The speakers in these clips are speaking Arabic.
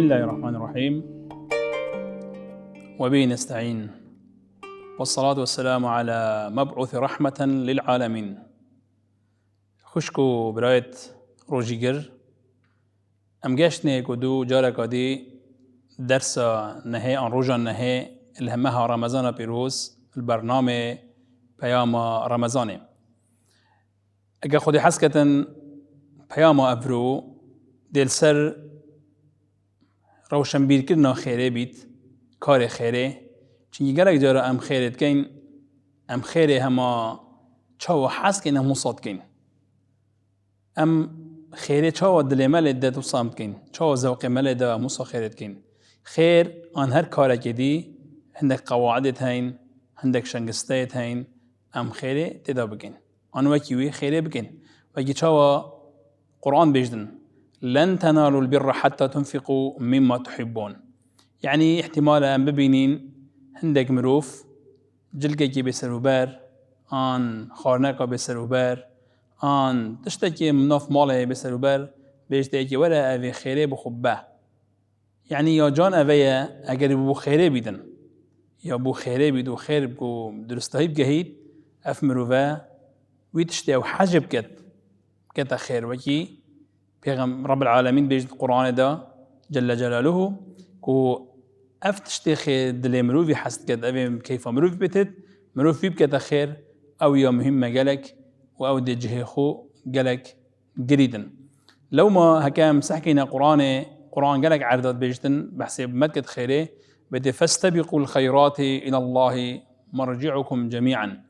بسم الله الرحمن الرحيم وبه نستعين والصلاة والسلام على مبعوث رحمة للعالمين. خوشكو برايت روجيگر ام گشتنه کدو جارا کدی درس نهی آن روزا نهی الهمها رمضان پیروز البرنامه پیام رمضانه. اگه خودی حس کتن پیام افرو دل سر روشن بیر کردن خیره بیت کار خیره چنگی گرگ جارا ام خیرت کن ام خیره هما چاو حس کن هم مصاد کن ام خیره چاو دل مل ده تو صامت کن چاو ذوق مل ده مصا خیرت کن خیر آن هر کار کدی هندک قواعدت هین هندک شنگستایت هین ام خیره تدا بکن آن وکی خیره بکن وکی چاو قرآن بجدن لن تنالوا البر حتى تنفقوا مما تحبون. يعني احتمال أن ببينين هندك مروف جلقك بسروبار آن خارناك بسروبار آن تشتكي مناف ماله بسروبار بيجتكي ولا أبي خيري بخباه. يعني يا جان أبيا أجر بو خيري بيدن يا بو خيري بيدو خير بو درستهيب جهيد أفمروفا ويتشتي أو حجب كت خير وكي پیغم رب العالمین بیجد قرآن دا جل جلاله کو افتشتخ دل مروفی حست کد اوی کیف مروفی بتد مروفی بکت خیر او یا مهم گلک و او دی جه خو گلک گریدن لو ما هكام سحكينا قرآن گلک عردات بیجدن بحسب مدكت خيره بده فاستبقوا الخيرات الى الله مرجعكم جميعا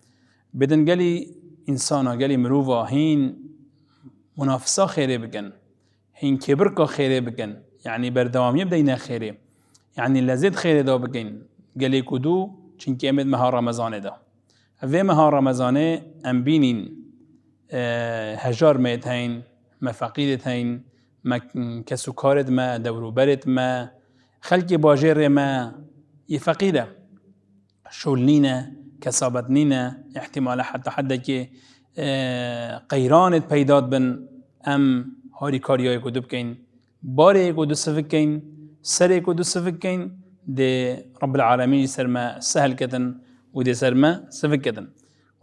بدن قالي انسانا قالي مروفا هين منافسة خيره بكن هين كبركا خيره بكن يعني بردوامية بدينا خيره يعني لزيد خيره دا بكن قالي كدو چنكي امد مها رمضان دا في مها رمضان ام بينين هجار ميت هين ما فقيدت هين ما كسوكارت ما دوروبرت ما خلقي باجر ما يفقيدة شولنينا كسابتنينا احتمال حتى حدك قیرانت پیداد بن ام هاری کاریای کدوب کن باری کدو صفک کن سری کدو صفک کن ده رب العالمین سر ما سهل کتن و ده سر ما صفک کتن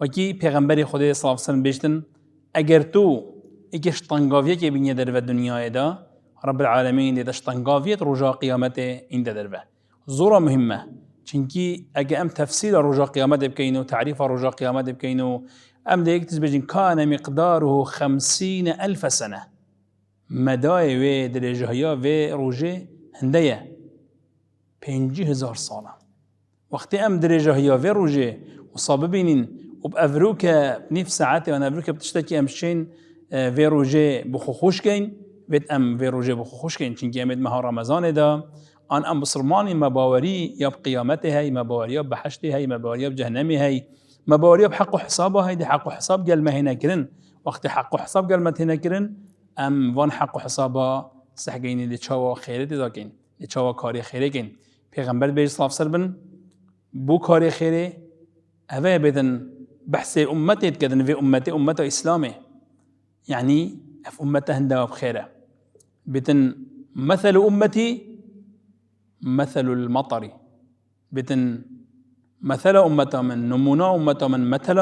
وکی پیغمبری خدا صلی الله علیه وسلم بیشتن اگر تو اکش تنگاویه که بینی در و دنیای دا رب العالمین ده تنگاویت رجا قیامت این در و زورا مهمه چنکی اگه ام تفسیر رجا قیامت بکینو تعریف رجا قیامت بکینو ام ده يكتز بجن كان مقداره 50,000 سنة مداي و درجهيا و روجه هندية 50,000 سالة وقت ام درجهيا و روجه وصاببينين وبأفروك بنيف ساعات وانا أفروك بتشتكي امشين و روجه بخوخوش كين بيت ام و روجه بخوخوش كين چنكي امد مها رمضان دا ان ام بصرماني مباوري يا بقيامته هاي مباوري يا بحشته هاي مباوري يا بجهنمي هاي مباريب حق حسابه هيدي حق حساب قال ما هنا كرن وقت حق حساب قال ما هنا كرن ام وان حق حسابه صحگيني دي چاوا خيرت داكين دي چاوا كاري خيره كين پیغمبر بيج صلى الله عليه وسلم بو كاري خيره اوه بدن بحث امتت كدن في امته اسلامه يعني في امته هندا بخيره بدن مثل امتي مثل المطر بدن مثل امتا من نمونا امتا من مثل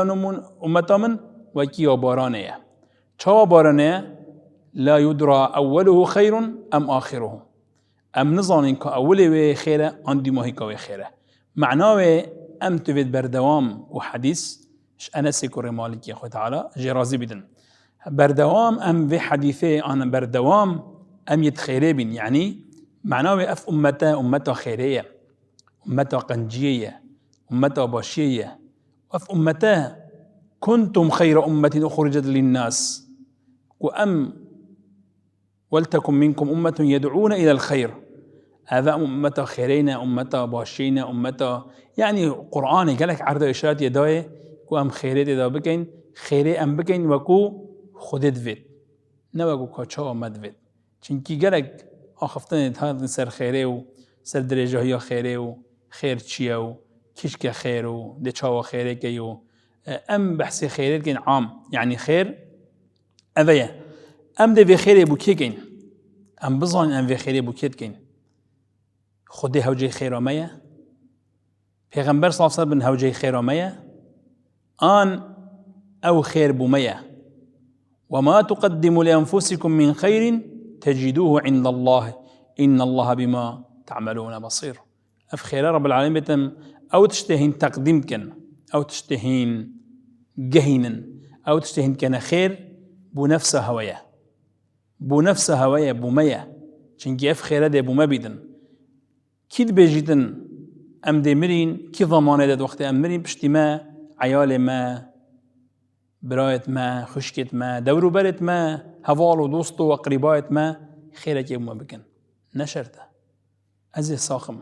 امتا من وكيو بارانيه چاوا بارانيه لا يدرى اوله خير ام اخره ام نظانين كاوله و خيره عندي ما هيك خيره معناه ام تفيد بردوام وحديث انا سيكور مالك يا اخو تعالى جرازي بدن بردوام ام في حديثه انا بردوام ام يتخيري بن يعني معناه اف امتا خيريه امتا قنجيه أمته باشية وفي أمته كنتم خير أمة أخرجت للناس وأم ولتكن منكم أمة يدعون إلى الخير هذا أمة خيرين أمة باشين أمة يعني قرآن قالك عرض إشارات يداي وأم خيرات يدا بكين خيري أم بكين وكو خودت فيت نوكو كاتشا مد فيت چنكي قالك آخفتن هذا سر خيري و سر درجة هي خيري و خير چيا كيشك خير و دي چاوا خيره كيو ام بحث خيرت كين عام يعني خير أذية ام دي في خير بو كي كين ام بظن ام في خير بو كيت كين خودی هوجی خیرامه پیغمبر صلی الله علیه و سلم هوجی خیرامه آن او خیر بومه وما تقدموا لأنفسكم من خير تجدوه عند الله إن الله بما تعملون بصير. اف خير رب العالمين بتم او تشتهين تقديم كن او تشتهين جهينا او تشتهين كان خير بنفس هوايا بنفس هوايا بوميا چنكي اف خير ده بوما بيدن كيد بيجيتن ام دمرين كي ضمانه ده وقت امرين بشتي ما عيال ما برايت ما خشكت ما دورو برت ما هوال و دوست و قريبات ما خيرك يوم ما بكن نشرته ازي ساخم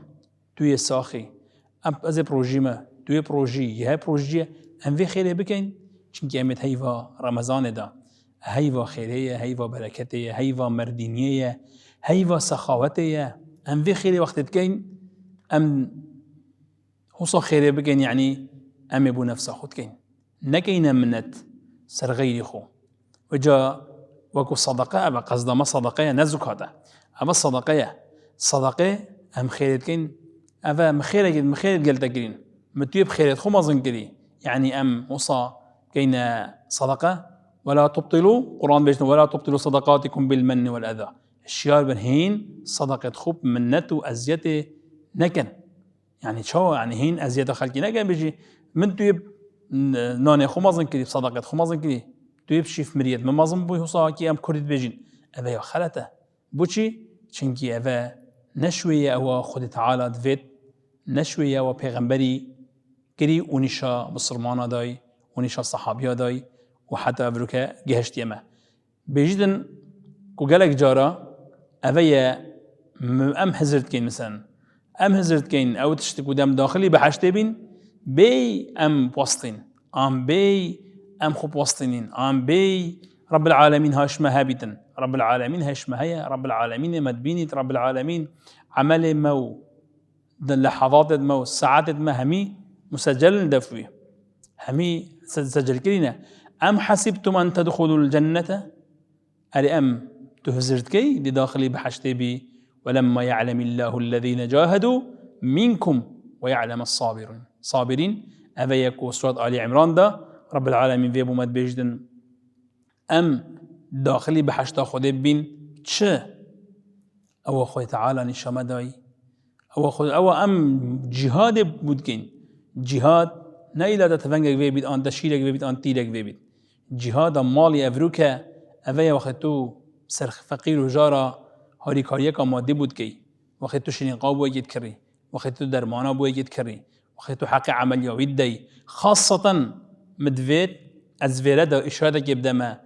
توي ساخي ازي بروجي ما توي بروجي يا بروجي ام في خير بكن چونكي امت هيفا رمضان ده هيفا خيريه هيفا بركته هيفا مردينيه هيفا سخاوته ام في خير وقت تكين ام هوصا خير بكن يعني ام ابو نفسه خود كين نكينا منت سر غيري خو وجا وكو صدقه ابا قصد ما صدقه نزك هذا ابا صدقه ام خيرت كين افا مخير قلت كرين متيب خيرت خو ما زنكري يعني ام وصا كينا صدقه ولا تبطلوا قران بيجنا ولا تبطلوا صدقاتكم بالمن والاذى الشيار بنهين صدقه خوب منت وازيته نكن يعني شو يعني هين ازيته خلقي نكن بيجي من تيب نانه خو مازن كري صدقه خو مازن كري تويب شيف مريد ما مازن بو حصا كي ام كريت بيجين ابا خلته بوشي چنكي ابا نشويه او خود تعالى دفت نشويه و پیغمبري كري ونشا مسلمانا داي ونشا صحابيا داي وحتى ابروكا جهشت يما بيجدن كو قالك جارا ابا ام هزرت كين مثلا ام هزرت كين او تشتكو دم داخلي بحشت بين بي ام بوستين ام بي ام خو بوستينين ام بي رب العالمين هاشما هابتن رب العالمين هاشما هيا رب العالمين مدبينت رب العالمين عمل مو اللحظات مو الساعات ما همي مسجل دفوي همي سجل كلنا ام حسبتم ان تدخلوا الجنه اري ام تهزرت كي لداخلي بحشتي بي ولما يعلم الله الذين جاهدوا منكم ويعلم الصابرين صابرين أبا يكو سورة آل عمران دا رب العالمين في بومد بيجدن أم داخلي بحشتا خده بين چه أو خود تعالى نشامه داي أو أم جهاد بودكين جهاد نايلا تتفنگك في بيت آن تشيرك في بيت آن تيرك في بيت جهاد مالي أفروكا أبا وقتو سرخ فقير و جارا هاري كاريكا مادي بودكي وقتو شنقاب ويجد كري وقتو درمانا بويجد كري وقتو حق عمل يويد داي خاصة مدفيت أزفيرة دا إشارة يبدا ما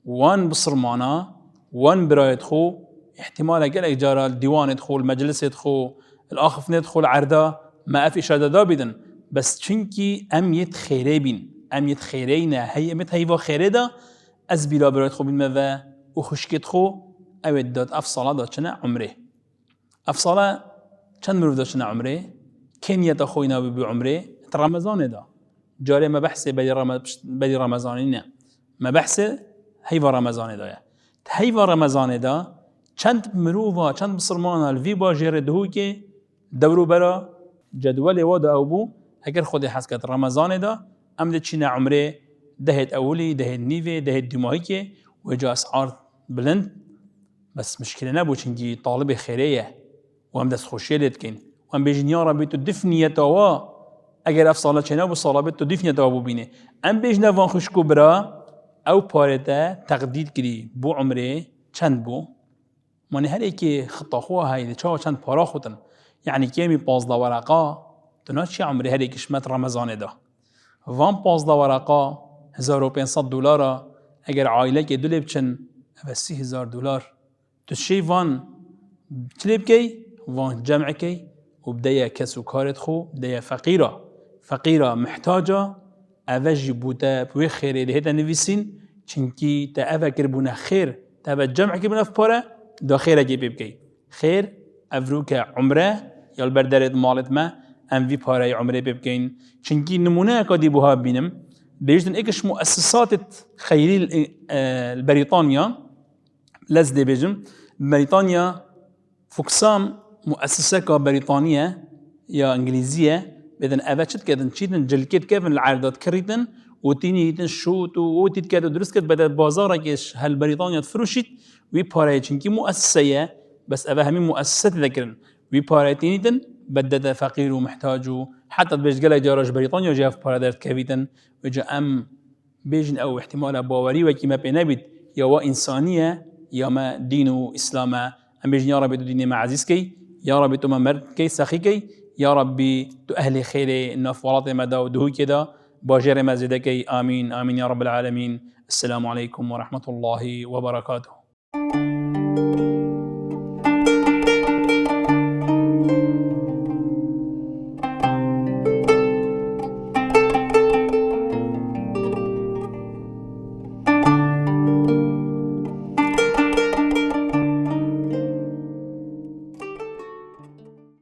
وان بصرمانا وان برايت خو احتمال قال إجارة الديوان يدخل المجلس يدخل الآخف ندخل عرضة ما أف إشارة دابدا بس چنكي أم يتخيري بين أم يتخيرينا هي أمت هيفا خيري دا أز بلا برايت خو بالمذا وخشكت خو أو الدات أف صلاة دا چنا عمره أف صلاة چند مروف دا چنا عمره كين يتخوينا بعمره رمضان دا جاري ما بحث بدي رمضانين ما بحث هيفا رمضان دا هيفا رمضان دا چند مروفا چند مسلمانا الفي باجر دهو که دورو برا جدول وادا او بو اگر خود حسكت رمضان دا ام ده چينا عمره دهت اولي دهت نيفي دهت دماهي که وجا اسعار بلند بس مشكلة نبو چنجي طالب خيرية وهم دست خوشيه لتكين وهم بيجن يا ربي تدفني يتوا اگر اف صلاة چنا بو صلاة بيت تدفني يتوا بو بينه ام بيجن وان خوشكو برا او پارتا تقديد كري بو عمره چند بو ماني هر ايكي خطا خواه هاي چاو چند پارا خوتن يعني كيمي 15 ورقا تناشي عمره هر ايكي شمت رمضان ده وان 15 ورقا $1500 اگر عائله که دو لبچن بس $3000 تشي وان تليب كي وان جمع كي وبداية كسو كارت خو بداية فقيرة محتاجة أفجي بوتا بوي خير لهذا نفسين چنكي تا أفا كربونا خير تا أفا جمع كربونا فبارا دا خير أجيب بكي خير أفروكا عمره يالبردارت مالت ما أم في بارا عمره ببكين چنكي نمونه كادي بوها بينم بيجدن إكش مؤسسات خيري البريطانيا لازدي بيجم بريطانيا فوكسام مؤسسة بريطانية يا إنجليزية بدن أبتشت كدن شيدن جلكت كيفن العرضات كريتن وتيني يتن شوت وتيت كادو درس كد بدأ بازارة كيش هل بريطانيا تفرشت ويباري چنكي مؤسسة بس أبا همين مؤسسات ذكرن ويباري تينيتن بدأ فقير ومحتاج حتى بيش قال جارج بريطانيا جاء في بارادرت كافيتن وجا أم بيجن أو احتمال باوري وكما بينابت يا إنسانية يا ما دين إسلام أم بيجن يا رب دين ما عزيزكي يا رب تو مرد كي سخيكي يا ربي تو أهل خير النفورات مدى ودهو كده باجر مزيدكي آمين آمين يا رب العالمين. السلام عليكم ورحمة الله وبركاته.